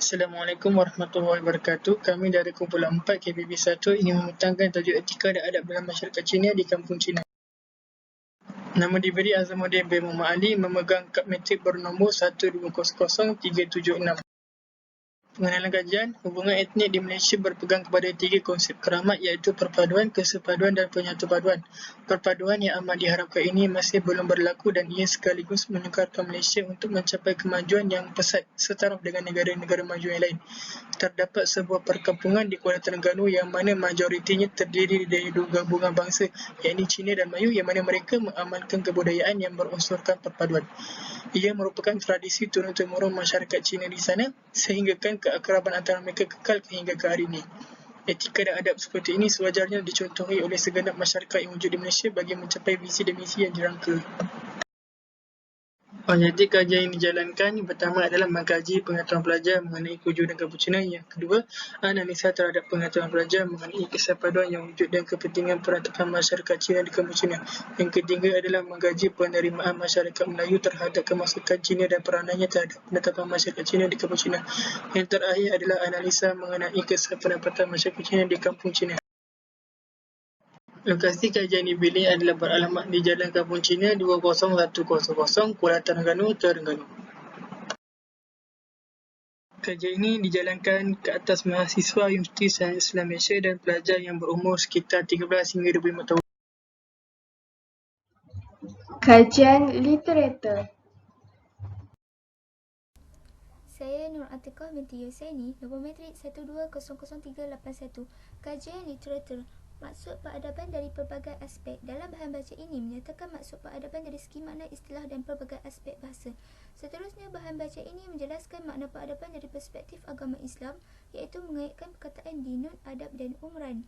Assalamualaikum warahmatullahi wabarakatuh. Kami dari kumpulan 4 KPB 1 ingin membentangkan tajuk etika dan adab dalam masyarakat Cina di kampung Cina. Nama diberi Azamuddin bin Muhammad Ali, memegang kad matrik bernombor 12000376. Pengenalan kajian, hubungan etnik di Malaysia berpegang kepada 3 konsep keramat iaitu perpaduan, kesepaduan dan penyatupaduan. Perpaduan yang amat diharapkan ini masih belum berlaku dan ia sekaligus menyukarkan Malaysia untuk mencapai kemajuan yang pesat setaraf dengan negara-negara maju yang lain. Terdapat sebuah perkampungan di Kuala Terengganu yang mana majoritinya terdiri dari 2 gabungan bangsa iaitu Cina dan Melayu yang mana mereka mengamalkan kebudayaan yang berunsurkan perpaduan. Ia merupakan tradisi turun-temurun masyarakat Cina di sana sehinggakan keakraban antara mereka kekal hingga ke hari ini. Etika dan adab seperti ini sewajarnya dicontohi oleh segenap masyarakat yang wujud di Malaysia bagi mencapai visi dan misi yang dirangka. Jadi kajian yang dijalankan yang pertama adalah mengkaji pengetahuan pelajar mengenai kewujudan kampung Cina. Yang kedua, analisa terhadap pengetahuan pelajar mengenai kesepaduan yang wujud dan kepentingan perantakan masyarakat Cina di kampung Cina. Yang ketiga adalah mengkaji penerimaan masyarakat Melayu terhadap kemasukan Cina dan peranannya terhadap penetapan masyarakat Cina di kampung Cina. Yang terakhir adalah analisa mengenai pendapatan masyarakat Cina di kampung Cina. Lokasi kajian dipilih adalah beralamat di Jalan Kampung Cina 20100 Kuala Terengganu, Terengganu. Kajian ini dijalankan ke atas mahasiswa Universiti Sains Islam Malaysia dan pelajar yang berumur sekitar 13 hingga 25 tahun. Kajian literatur. Saya Nur Atiqah binti Yusaini, nombor matrik 12000381. Kajian literatur. Maksud peradaban dari pelbagai aspek. Dalam bahan baca ini menyatakan maksud peradaban dari segi makna, istilah dan pelbagai aspek bahasa. Seterusnya, bahan baca ini menjelaskan makna peradaban dari perspektif agama Islam, iaitu mengaitkan perkataan dinun, adab dan umran.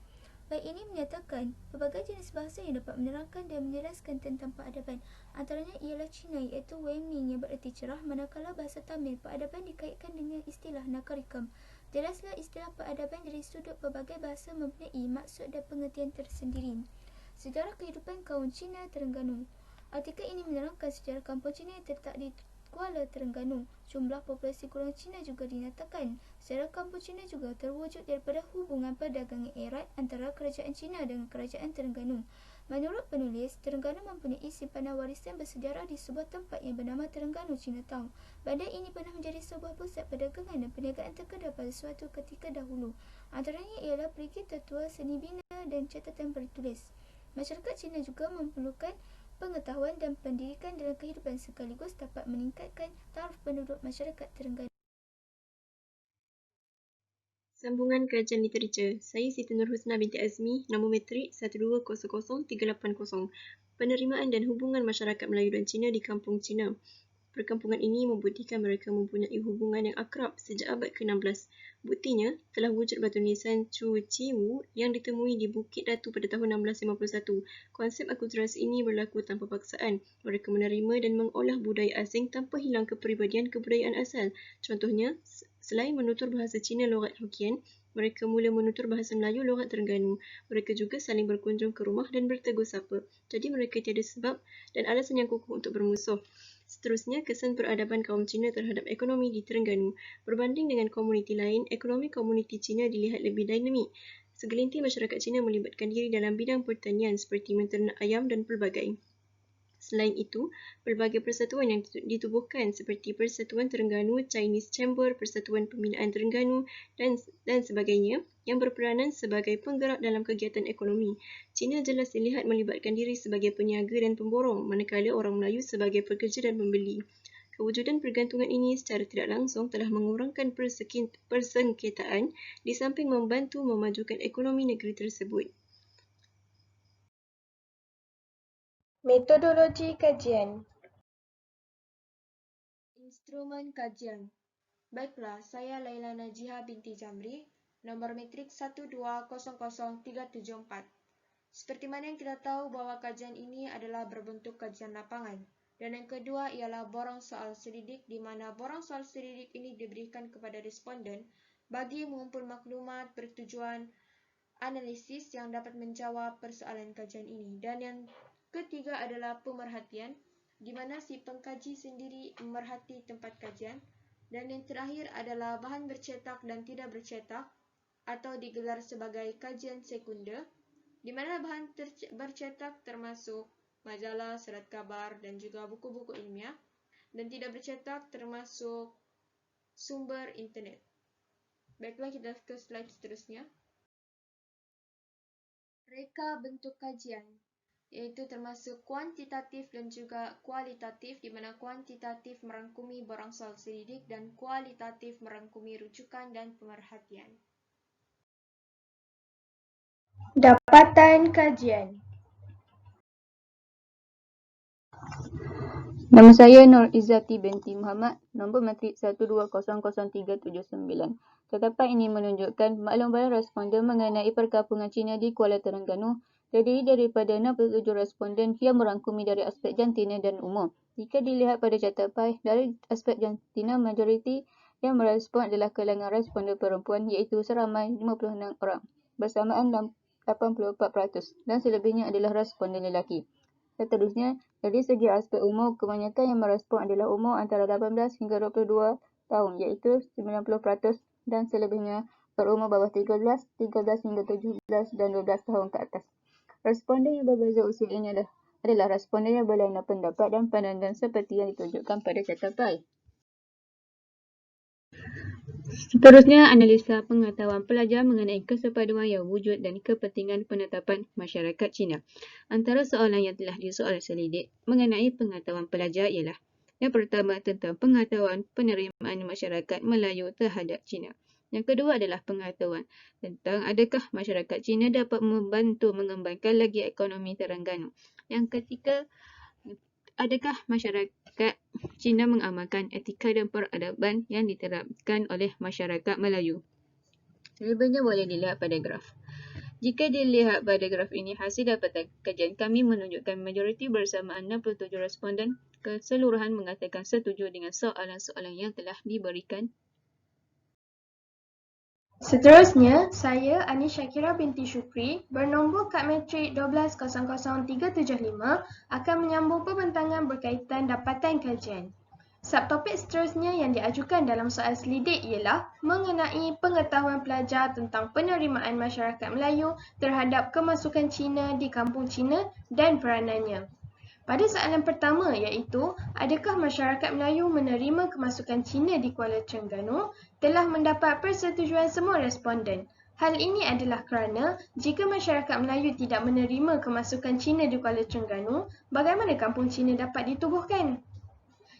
Bait ini menyatakan pelbagai jenis bahasa yang dapat menerangkan dan menjelaskan tentang peradaban. Antaranya ialah Cina iaitu Weng Ming yang bererti cerah, manakala bahasa Tamil peradaban dikaitkan dengan istilah Nakarikam. Jelaslah istilah peradaban dari sudut pelbagai bahasa mempunyai maksud dan pengertian tersendiri. Sejarah kehidupan kaum Cina Terengganu. Artikel ini menerangkan sejarah kampung Cina yang terletak di Kuala Terengganu. Jumlah populasi golongan Cina juga dinyatakan. Sejarah kampung Cina juga terwujud daripada hubungan perdagangan erat antara kerajaan Cina dengan kerajaan Terengganu. Menurut penulis, Terengganu mempunyai simpanan warisan bersejarah di sebuah tempat yang bernama Terengganu Chinatown. Bandar ini pernah menjadi sebuah pusat perdagangan dan perniagaan terkenal pada suatu ketika dahulu. Antaranya ialah perigi tertua, seni bina dan catatan bertulis. Masyarakat Cina juga memerlukan pengetahuan dan pendidikan dalam kehidupan sekaligus dapat meningkatkan taraf penduduk masyarakat Terengganu. Sambungan kajian literatur. Saya Siti Nurhusna binti Azmi, nombor matrik 12000380. Penerimaan dan hubungan masyarakat Melayu dan Cina di kampung Cina. Perkampungan ini membuktikan mereka mempunyai hubungan yang akrab sejak abad ke-16. Buktinya, telah wujud batu nisan Chu Chi Wu yang ditemui di Bukit Datu pada tahun 1651. Konsep akulturasi ini berlaku tanpa paksaan. Mereka menerima dan mengolah budaya asing tanpa hilang kepribadian kebudayaan asal. Contohnya, selain menutur bahasa Cina logat Hokkien, mereka mula menutur bahasa Melayu logat Terengganu. Mereka juga saling berkunjung ke rumah dan bertegur sapa. Jadi mereka tiada sebab dan alasan yang kukuh untuk bermusuh. Seterusnya, kesan peradaban kaum Cina terhadap ekonomi di Terengganu. Berbanding dengan komuniti lain, ekonomi komuniti Cina dilihat lebih dinamik. Segelintir masyarakat Cina melibatkan diri dalam bidang pertanian seperti menternak ayam dan pelbagai. Selain itu, pelbagai persatuan yang ditubuhkan seperti Persatuan Terengganu, Chinese Chamber, Persatuan Pembinaan Terengganu dan sebagainya yang berperanan sebagai penggerak dalam kegiatan ekonomi. Cina jelas dilihat melibatkan diri sebagai peniaga dan pemborong, manakala orang Melayu sebagai pekerja dan pembeli. Kewujudan pergantungan ini secara tidak langsung telah mengurangkan persengketaan di samping membantu memajukan ekonomi negeri tersebut. Metodologi kajian. Instrumen kajian. Baiklah, saya Laila Najiha binti Jamri, nombor matrik 1200374. Seperti mana yang kita tahu bahawa kajian ini adalah berbentuk kajian lapangan. Dan yang kedua ialah borang soal selidik, di mana borang soal selidik ini diberikan kepada responden bagi mengumpul maklumat bertujuan analisis yang dapat menjawab persoalan kajian ini. Dan yang ketiga adalah pemerhatian, di mana si pengkaji sendiri memerhati tempat kajian. Dan yang terakhir adalah bahan bercetak dan tidak bercetak atau digelar sebagai kajian sekunder, di mana bahan bercetak termasuk majalah, surat khabar dan juga buku-buku ilmiah, dan tidak bercetak termasuk sumber internet. Baiklah, kita ke slide seterusnya. Reka bentuk kajian, iaitu termasuk kuantitatif dan juga kualitatif, di mana kuantitatif merangkumi borang soal selidik dan kualitatif merangkumi rujukan dan pemerhatian. Dapatan kajian. Nama saya Nur Izzati binti Muhammad, nombor matrik 1200379. Tetapan ini menunjukkan maklum bala responden mengenai perkampungan Cina di Kuala Terengganu terdiri daripada 67 responden yang merangkumi dari aspek jantina dan umum. Jika dilihat pada catatan dari aspek jantina, majoriti yang merespon adalah kalangan responden perempuan iaitu seramai 56 orang bersamaan 84% dan selebihnya adalah responden lelaki. Seterusnya, dari segi aspek umur, kebanyakan yang merespon adalah umur antara 18 hingga 22 tahun iaitu 90% dan selebihnya berumur bawah 13 hingga 17 dan 12 tahun ke atas. Responden yang berbeza usia ini adalah responden yang berlainan pendapat dan pandangan seperti yang ditunjukkan pada catatan. Seterusnya, analisa pengetahuan pelajar mengenai kesepaduan yang wujud dan kepentingan penetapan masyarakat Cina. Antara soalan yang telah disoal selidik mengenai pengetahuan pelajar ialah: yang pertama, tentang pengetahuan penerimaan masyarakat Melayu terhadap Cina. Yang kedua adalah pengetahuan tentang adakah masyarakat Cina dapat membantu mengembangkan lagi ekonomi Terengganu. Yang ketiga, adakah masyarakat Cina mengamalkan etika dan peradaban yang diterapkan oleh masyarakat Melayu? Selebihnya boleh dilihat pada graf. Jika dilihat pada graf ini, hasil dapatan kajian kami menunjukkan majoriti bersamaan 67 responden keseluruhan mengatakan setuju dengan soalan-soalan yang telah diberikan. Seterusnya, saya Ani Syakira binti Syukri bernombor kad matrik 1200375 akan menyambung pembentangan berkaitan dapatan kajian. Subtopik seterusnya yang diajukan dalam soal selidik ialah mengenai pengetahuan pelajar tentang penerimaan masyarakat Melayu terhadap kemasukan Cina di kampung Cina dan peranannya. Pada soalan pertama iaitu, adakah masyarakat Melayu menerima kemasukan Cina di Kuala Terengganu, telah mendapat persetujuan semua responden. Hal ini adalah kerana jika masyarakat Melayu tidak menerima kemasukan Cina di Kuala Terengganu, bagaimana kampung Cina dapat ditubuhkan?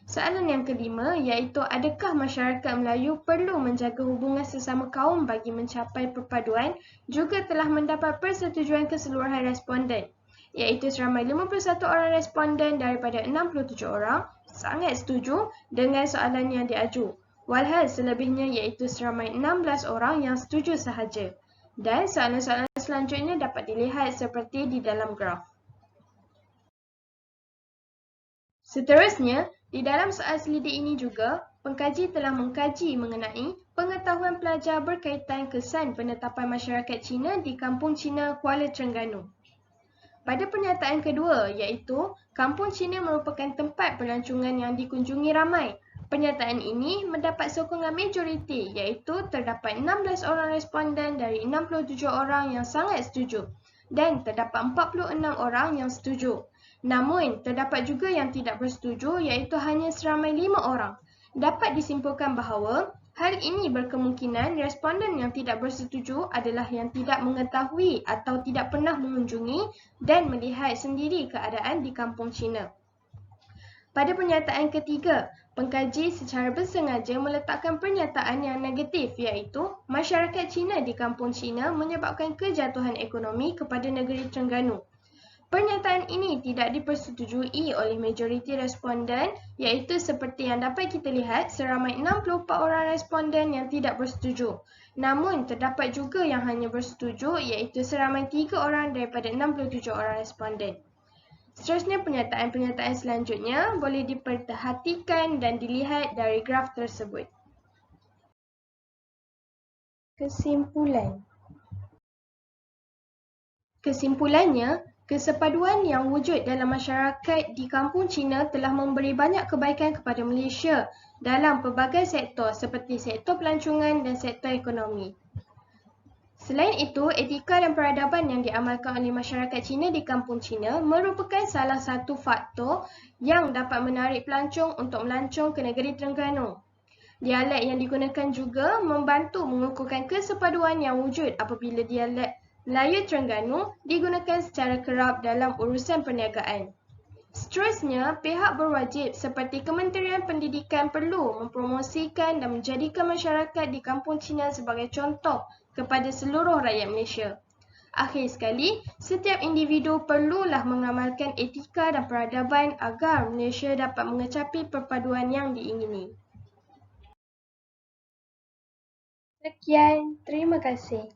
Soalan yang kelima iaitu, adakah masyarakat Melayu perlu menjaga hubungan sesama kaum bagi mencapai perpaduan, juga telah mendapat persetujuan keseluruhan responden, iaitu seramai 51 orang responden daripada 67 orang sangat setuju dengan soalan yang diaju. Walhal selebihnya iaitu seramai 16 orang yang setuju sahaja. Dan soalan-soalan selanjutnya dapat dilihat seperti di dalam graf. Seterusnya, di dalam soal selidik ini juga, pengkaji telah mengkaji mengenai pengetahuan pelajar berkaitan kesan penetapan masyarakat Cina di kampung Cina Kuala Terengganu. Pada pernyataan kedua iaitu, kampung Cina merupakan tempat pelancongan yang dikunjungi ramai. Pernyataan ini mendapat sokongan majoriti iaitu terdapat 16 orang responden dari 67 orang yang sangat setuju dan terdapat 46 orang yang setuju. Namun, terdapat juga yang tidak bersetuju iaitu hanya seramai 5 orang. Dapat disimpulkan bahawa hal ini berkemungkinan responden yang tidak bersetuju adalah yang tidak mengetahui atau tidak pernah mengunjungi dan melihat sendiri keadaan di kampung Cina. Pada pernyataan ketiga, pengkaji secara bersengaja meletakkan pernyataan yang negatif iaitu masyarakat Cina di kampung Cina menyebabkan kejatuhan ekonomi kepada negeri Terengganu. Pernyataan ini tidak dipersetujui oleh majoriti responden iaitu seperti yang dapat kita lihat seramai 64 orang responden yang tidak bersetuju. Namun terdapat juga yang hanya bersetuju iaitu seramai 3 orang daripada 67 orang responden. Seterusnya pernyataan-pernyataan selanjutnya boleh diperhatikan dan dilihat dari graf tersebut. Kesimpulan. Kesimpulannya, Kesepaduan yang wujud dalam masyarakat di kampung Cina telah memberi banyak kebaikan kepada Malaysia dalam pelbagai sektor seperti sektor pelancongan dan sektor ekonomi. Selain itu, etika dan peradaban yang diamalkan oleh masyarakat Cina di kampung Cina merupakan salah satu faktor yang dapat menarik pelancong untuk melancong ke negeri Terengganu. Dialek yang digunakan juga membantu mengukuhkan kesepaduan yang wujud apabila dialek Melayu Terengganu digunakan secara kerap dalam urusan perniagaan. Seterusnya, pihak berwajib seperti Kementerian Pendidikan perlu mempromosikan dan menjadikan masyarakat di kampung Cina sebagai contoh kepada seluruh rakyat Malaysia. Akhir sekali, setiap individu perlulah mengamalkan etika dan peradaban agar Malaysia dapat mengecapi perpaduan yang diingini. Sekian, terima kasih.